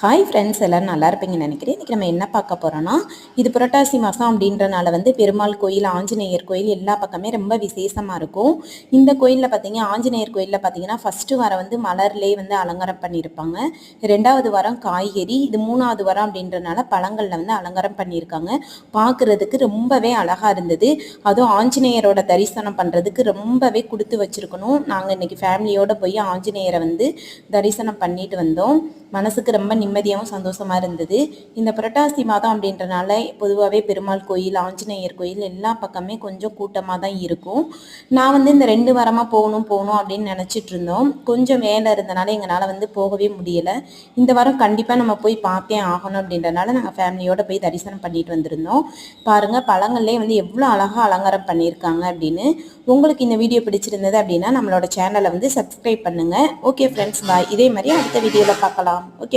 Hi friends, எல்லோரும் நல்லா இருப்பீங்கன்னு நினைக்கிறேன். இன்றைக்கி நம்ம என்ன பார்க்க போகிறோன்னா, இது புரட்டாசி மாதம் அப்படின்றனால பெருமாள் கோயில், ஆஞ்சநேயர் கோயில் எல்லா பக்கமே ரொம்ப விசேஷமாக இருக்கும். இந்த கோயிலில் பார்த்தீங்க, ஆஞ்சநேயர் கோயிலில் பார்த்தீங்கன்னா ஃபஸ்ட்டு வாரம் மலர்லேயே அலங்காரம் பண்ணியிருப்பாங்க. 2வது வாரம் காய்கறி, இது 3வது வாரம் அப்படின்றனால பழங்களில் அலங்காரம் பண்ணியிருக்காங்க. பார்க்குறதுக்கு ரொம்பவே அழகாக இருந்தது. அதுவும் ஆஞ்சநேயரோட தரிசனம் பண்ணுறதுக்கு ரொம்பவே கொடுத்து வச்சுருக்கணும். நாங்கள் இன்றைக்கி ஃபேமிலியோடு போய் ஆஞ்சநேயரை தரிசனம் பண்ணிட்டு வந்தோம். மனசுக்கு ரொம்ப நிம்மதியாகவும் சந்தோஷமாக இருந்தது. இந்த புரட்டாசி மாதம் அப்படின்றனால பொதுவாகவே பெருமாள் கோயில், ஆஞ்சநேயர் கோயில் எல்லா பக்கமே கொஞ்சம் கூட்டமாக தான் இருக்கும். நான் இந்த 2 வாரமாக போகணும் அப்படின்னு நினச்சிட்டு இருந்தோம். கொஞ்சம் வேலை இருந்தனால எங்களால் போகவே முடியலை. இந்த வாரம் கண்டிப்பாக நம்ம போய் பார்த்தே ஆகணும் அப்படின்றனால நாங்கள் ஃபேமிலியோடு போய் தரிசனம் பண்ணிட்டு வந்திருந்தோம். பாருங்கள், பழங்கள்லேயே எவ்வளோ அழகாக அலங்காரம் பண்ணியிருக்காங்க அப்படின்னு. உங்களுக்கு இந்த வீடியோ பிடிச்சிருந்தது அப்படின்னா நம்மளோட சேனலை சப்ஸ்கிரைப் பண்ணுங்கள். ஓகே ஃப்ரெண்ட்ஸ், பாய். இதே மாதிரி அடுத்த வீடியோவில் பார்க்கலாம். ஓகே.